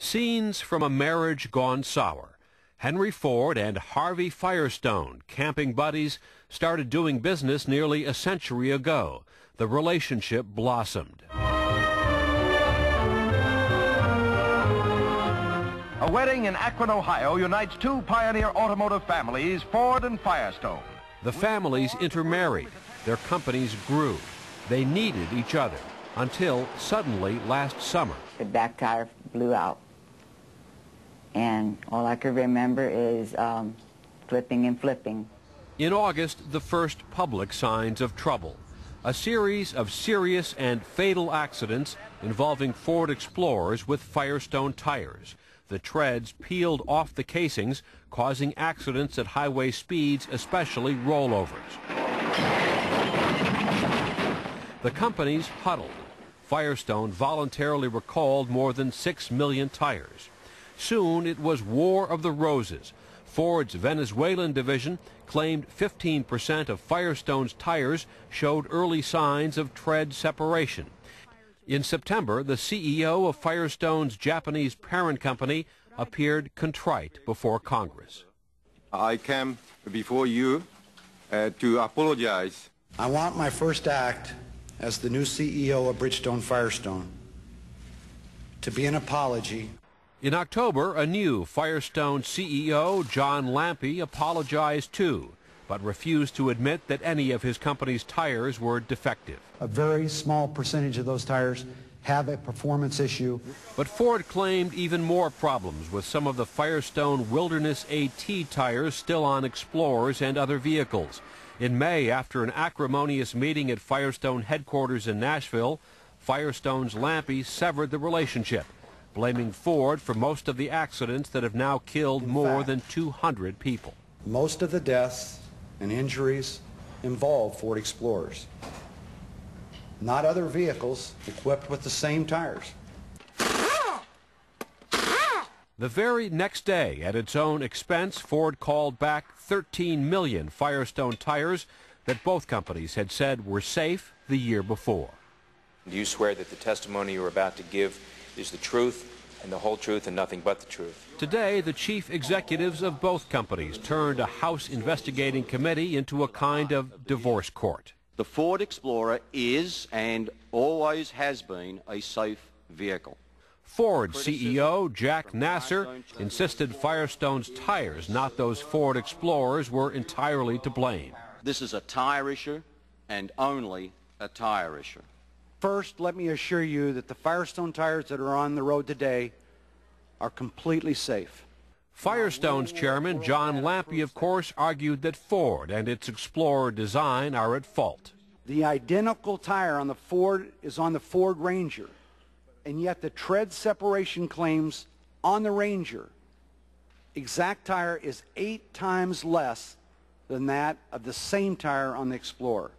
Scenes from a marriage gone sour. Henry Ford and Harvey Firestone, camping buddies, started doing business nearly a century ago. The relationship blossomed. A wedding in Akron, Ohio unites two pioneer automotive families, Ford and Firestone. The families intermarried. Their companies grew. They needed each other until suddenly last summer. The back tire blew out. And all I could remember is flipping and flipping. In August, the first public signs of trouble. A series of serious and fatal accidents involving Ford Explorers with Firestone tires. The treads peeled off the casings, causing accidents at highway speeds, especially rollovers. The companies huddled. Firestone voluntarily recalled more than 6 million tires. Soon it was War of the Roses. Ford's Venezuelan division claimed 15% of Firestone's tires showed early signs of tread separation. In September, the CEO of Firestone's Japanese parent company appeared contrite before Congress. I came before you to apologize. I want my first act as the new CEO of Bridgestone Firestone to be an apology. In October, a new Firestone CEO, John Lampe, apologized too, but refused to admit that any of his company's tires were defective. A very small percentage of those tires have a performance issue. But Ford claimed even more problems with some of the Firestone Wilderness AT tires still on Explorers and other vehicles. In May, after an acrimonious meeting at Firestone headquarters in Nashville, Firestone's Lampe severed the relationship, blaming Ford for most of the accidents that have now killed more than 200 people. Most of the deaths and injuries involve Ford Explorers, not other vehicles equipped with the same tires. The very next day, at its own expense, Ford called back 13 million Firestone tires that both companies had said were safe the year before. Do you swear that the testimony you're about to give is the truth and the whole truth and nothing but the truth? Today, the chief executives of both companies turned a House investigating committee into a kind of divorce court. The Ford Explorer is and always has been a safe vehicle. Ford CEO Jack Nasser insisted Firestone's tires, not those Ford Explorers, were entirely to blame. This is a tire issue and only a tire issue. First, let me assure you that the Firestone tires that are on the road today are completely safe. Firestone's chairman, John Lampe, of course, argued that Ford and its Explorer design are at fault. The identical tire on the Ford is on the Ford Ranger, and yet the tread separation claims on the Ranger exact tire is 8 times less than that of the same tire on the Explorer.